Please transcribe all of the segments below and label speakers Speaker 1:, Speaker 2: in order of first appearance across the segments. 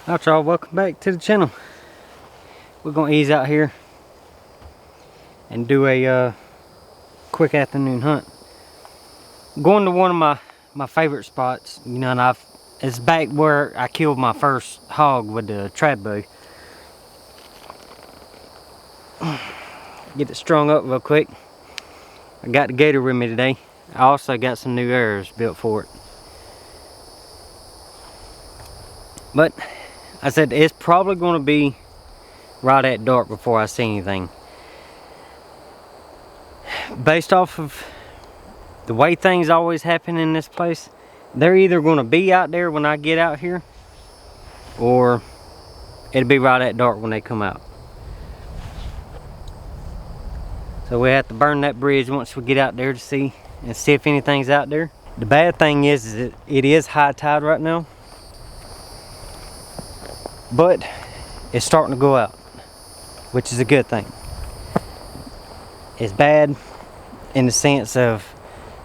Speaker 1: Alright y'all, welcome back to the channel. We're gonna ease out here and do a quick afternoon hunt. Going to one of my favorite spots, you know, and it's back where I killed my first hog with the trad bow. Get it strung up real quick. I got the Gator with me today. I also got some new arrows built for it. But I said it's probably going to be right at dark before I see anything. Based off of the way things always happen in this place, they're either going to be out there when I get out here, or it'll be right at dark when they come out. So we have to burn that bridge once we get out there to see if anything's out there. The bad thing is that it is high tide right now, but it's starting to go out, which is a good thing. It's bad in the sense of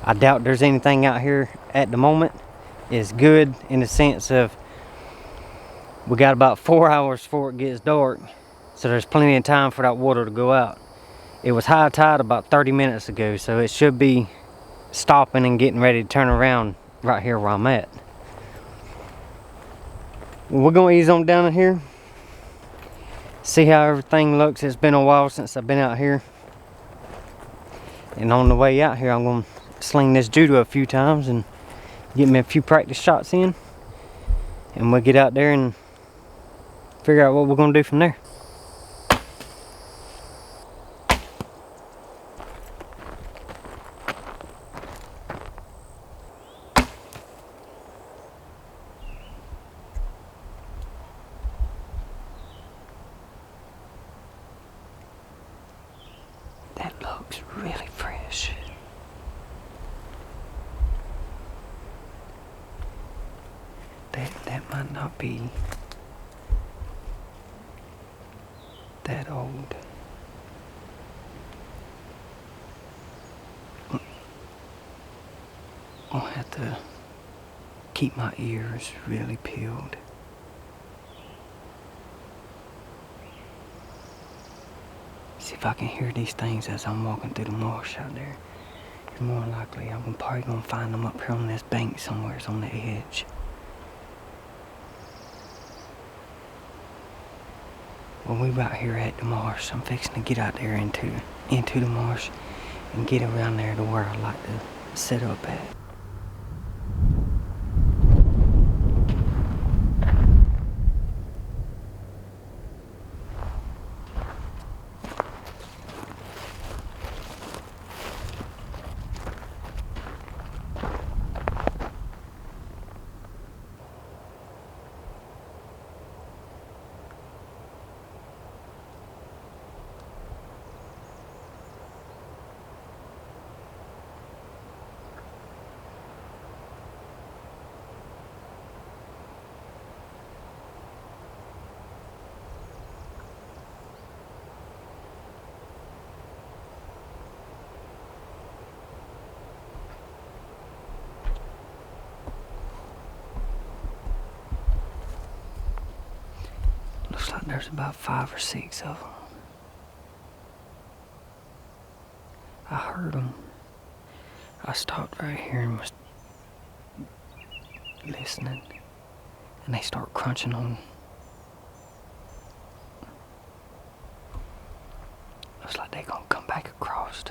Speaker 1: I doubt there's anything out here at the moment. It's good in the sense of we got about 4 hours before it gets dark, so there's plenty of time for that water to go out. It was high tide about 30 minutes ago, so it should be stopping and getting ready to turn around right here where I'm at. Well, we're gonna ease on down in here, see how everything looks. It's been a while since I've been out here, and on the way out here I'm gonna sling this judo a few times and get me a few practice shots in, and we'll get out there and figure out what we're gonna do from there. That looks really fresh. That might not be that old. I'll have to keep my ears really peeled. See if I can hear these things as I'm walking through the marsh out there. And more likely I'm probably gonna find them up here on this bank somewhere on the edge. When we out here at the marsh, I'm fixing to get out there into the marsh and get around there to where I like to set up at. Looks like there's about 5 or 6 of them. I heard them. I stopped right here and was listening, and they start crunching on. Looks like they're gonna come back across.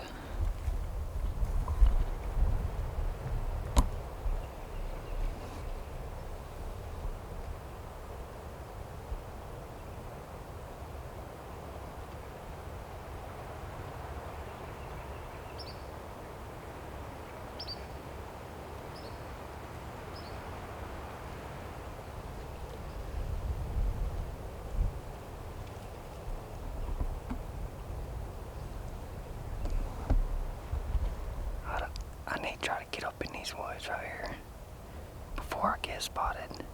Speaker 1: I need to try to get up in these woods right here before I get spotted.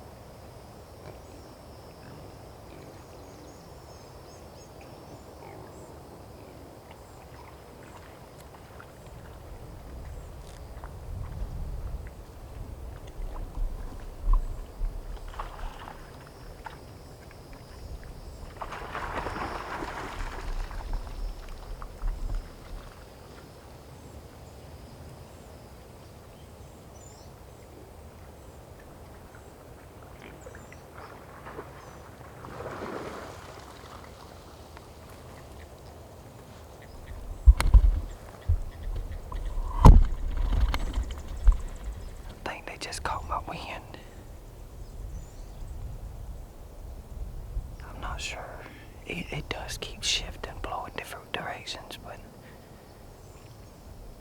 Speaker 1: not sure. It does keep shifting, blowing different directions, but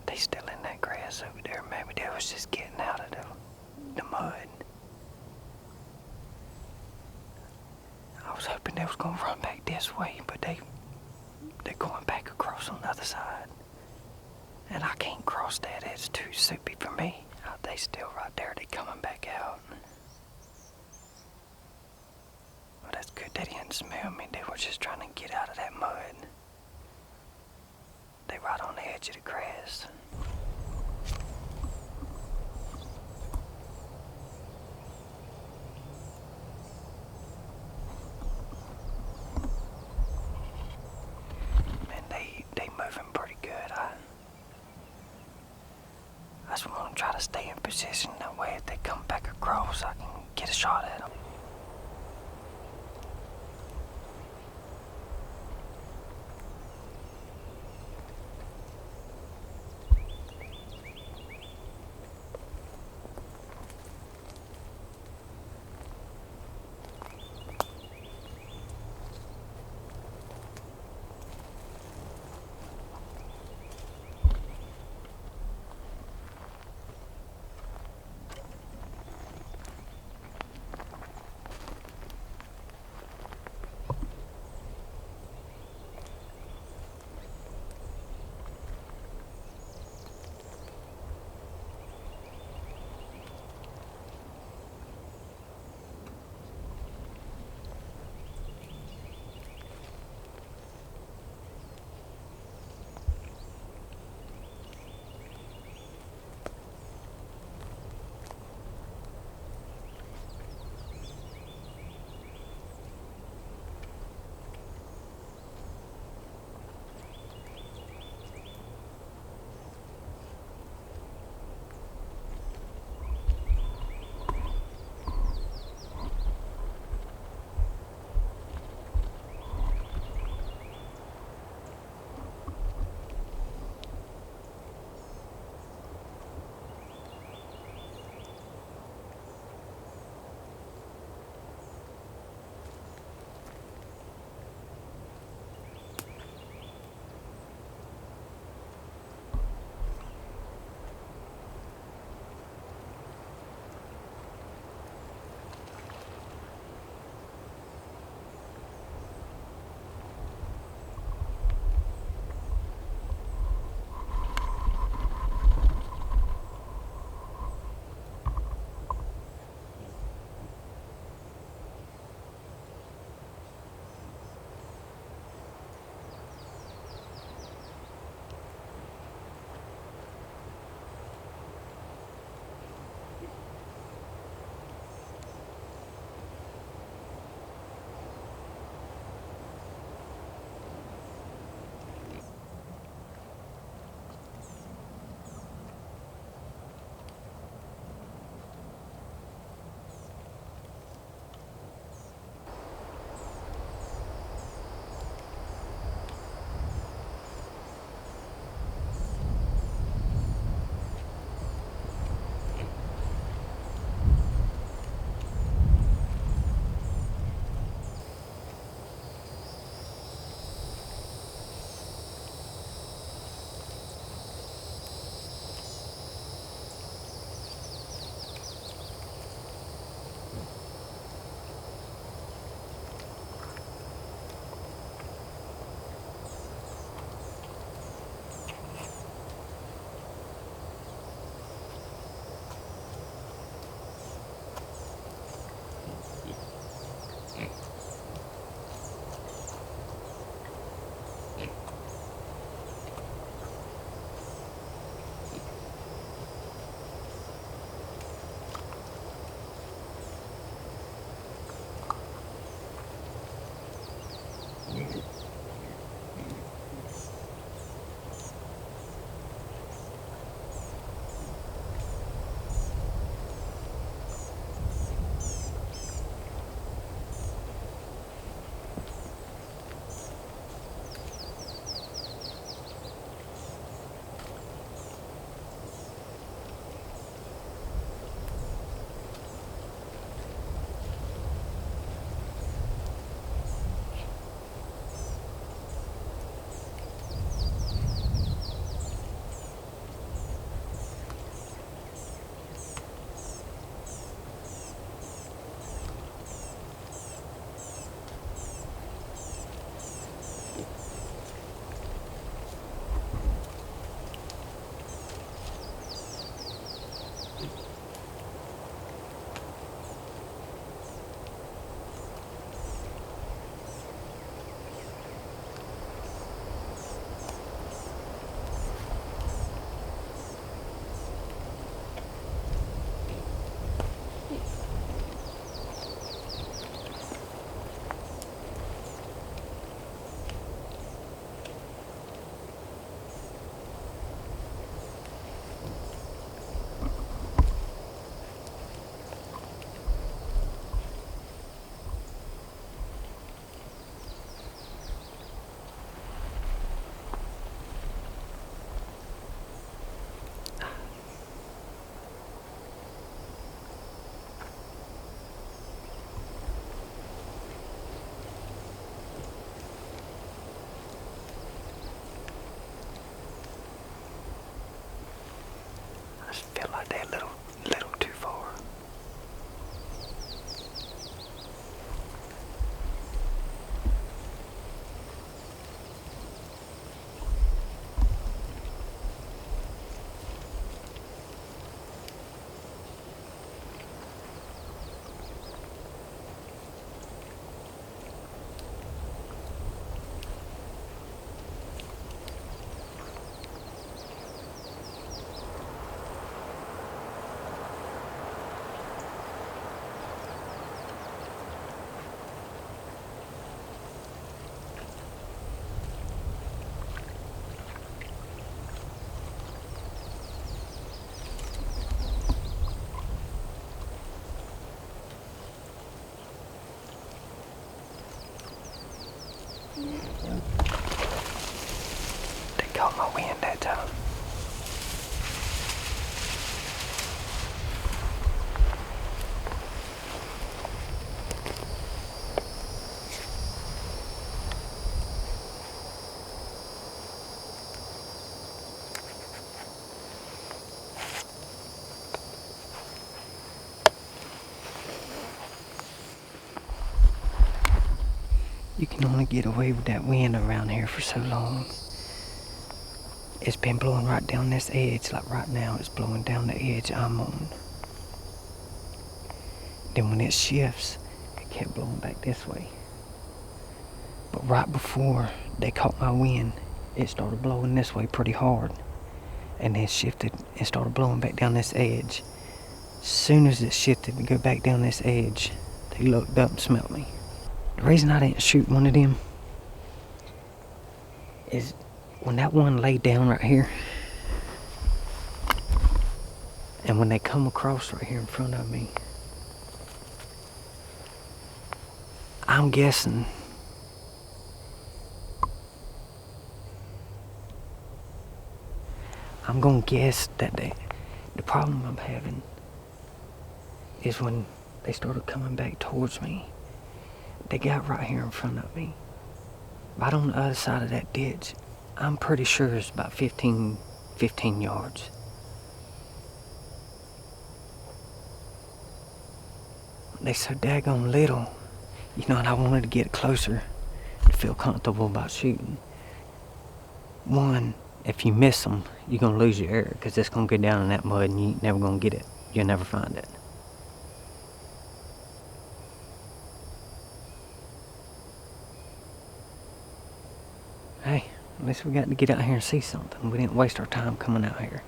Speaker 1: they still in that grass over there. Maybe they was just getting out of the mud. I was hoping they was gonna run back this way, but they're going back across on the other side. And I can't cross that, it's too soupy for me. They still right there, they coming back out. Well, that's good they didn't smell me, they were just trying to get out of that mud. They right on the edge of the grass. Man, they moving pretty good. I just want to try to stay in position, that way if they come back across, I can get a shot at them. They caught my wind that time. You can only get away with that wind around here for so long. It's been blowing right down this edge, like right now it's blowing down the edge I'm on. Then when it shifts, it kept blowing back this way. But right before they caught my wind, it started blowing this way pretty hard. And then shifted and started blowing back down this edge. As soon as it shifted to go back down this edge, they looked up and smelled me. The reason I didn't shoot one of them is when that one laid down right here, and when they come across right here in front of me, I'm guessing I'm gonna guess that the problem I'm having is when they started coming back towards me. They got right here in front of me, right on the other side of that ditch. I'm pretty sure it's about 15 yards. They so daggone little, you know, and I wanted to get closer to feel comfortable about shooting. One, if you miss them, you're gonna lose your arrow, because it's gonna go down in that mud and you ain't never gonna get it. You'll never find it. Hey, at least we got to get out here and see something. We didn't waste our time coming out here.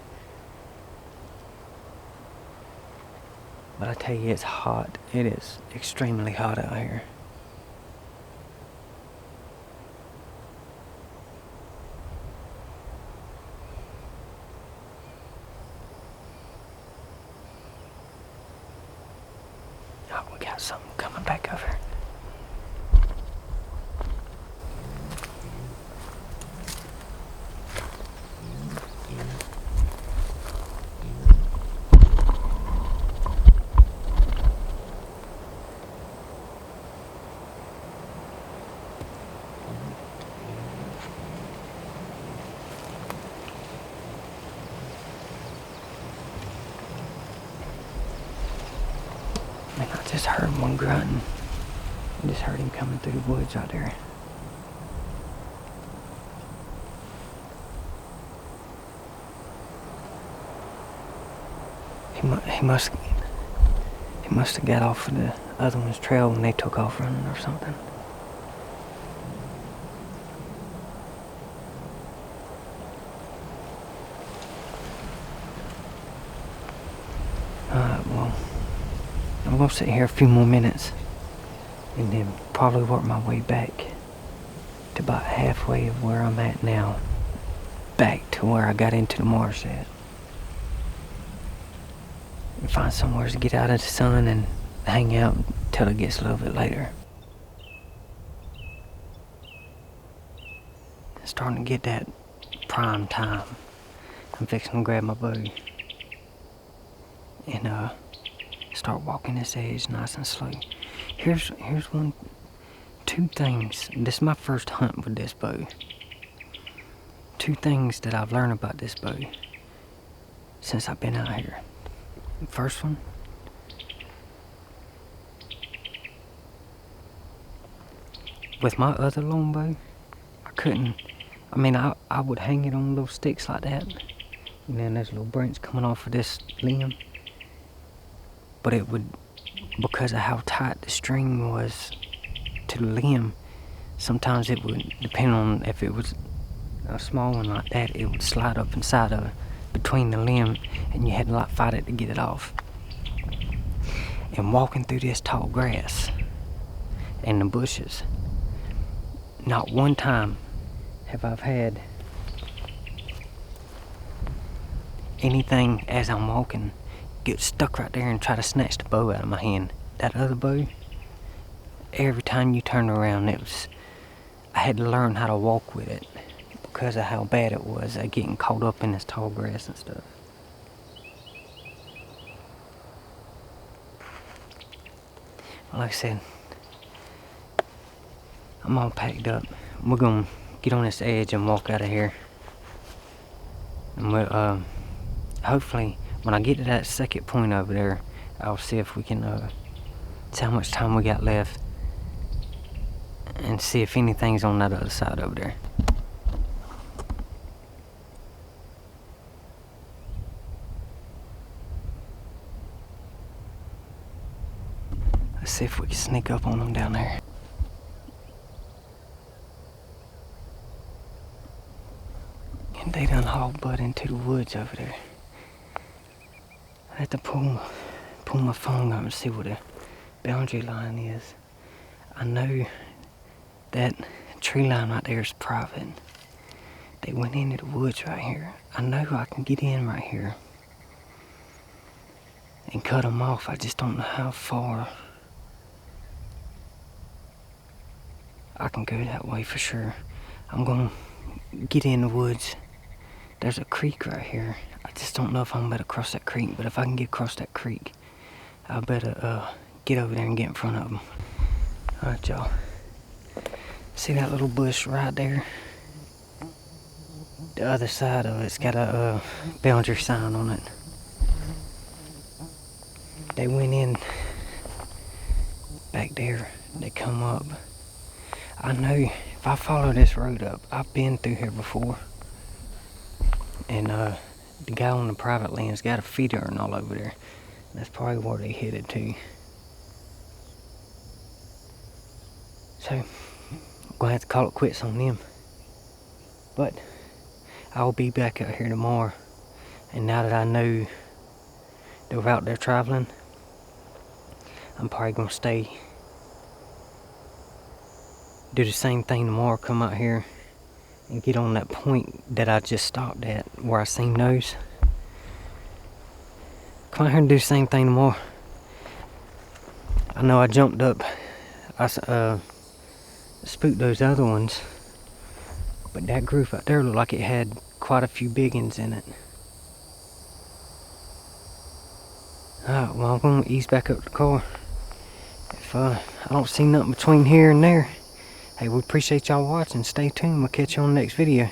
Speaker 1: But I tell you, it's hot. It is extremely hot out here. Oh, we got something coming back over. Man, I just heard one grunting. I just heard him coming through the woods out there. He must have got off of the other one's trail when they took off running or something. Well, I'm gonna sit here a few more minutes and then probably work my way back to about halfway of where I'm at now, back to where I got into the marsh at. And find somewhere to get out of the sun and hang out until it gets a little bit later. It's starting to get that prime time. I'm fixing to grab my bow and start walking this edge nice and slow. Here's two things. This is my first hunt with this bow. Two things that I've learned about this bow since I've been out here. First one, with my other longbow, I would hang it on little sticks like that, and then there's a little branch coming off of this limb, but it would, because of how tight the string was to the limb, sometimes it would, depending on if it was a small one like that, it would slide up inside of between the limb, and you had to like fight it to get it off. And walking through this tall grass and the bushes, not one time have I had anything as I'm walking get stuck right there and try to snatch the bow out of my hand. That other bow, every time you turn around, I had to learn how to walk with it because of how bad it was at getting caught up in this tall grass and stuff. Like I said, I'm all packed up. We're gonna get on this edge and walk out of here. And we'll, hopefully, when I get to that second point over there, I'll see if we can, see how much time we got left. And see if anything's on that other side over there. Let's see if we can sneak up on them down there. And they done hauled butt into the woods over there. I have to pull my phone up and see what the boundary line is. I know that tree line right there is private. They went into the woods right here. I know I can get in right here and cut them off. I just don't know how far I can go that way for sure. I'm gonna get in the woods. There's a creek right here. I just don't know if I'm better cross that creek, but if I can get across that creek, I better get over there and get in front of them. Alright, y'all. See that little bush right there? The other side of it's got a boundary sign on it. They went in back there. They come up. I know if I follow this road up, I've been through here before. And the guy on the private land's got a feeder and all over there. That's probably where they headed to. So, I'm gonna have to call it quits on them. But I'll be back out here tomorrow. And now that I know the route they're traveling, I'm probably gonna stay. Do the same thing tomorrow, come out here and get on that point that I just stopped at where I seen those. Come out here and do the same thing tomorrow. I know I jumped up, I spooked those other ones, but that group out there looked like it had quite a few big ones in it. Alright, well I'm gonna ease back up the car. If I don't see nothing between here and there, hey, we appreciate y'all watching. Stay tuned. We'll catch you on the next video.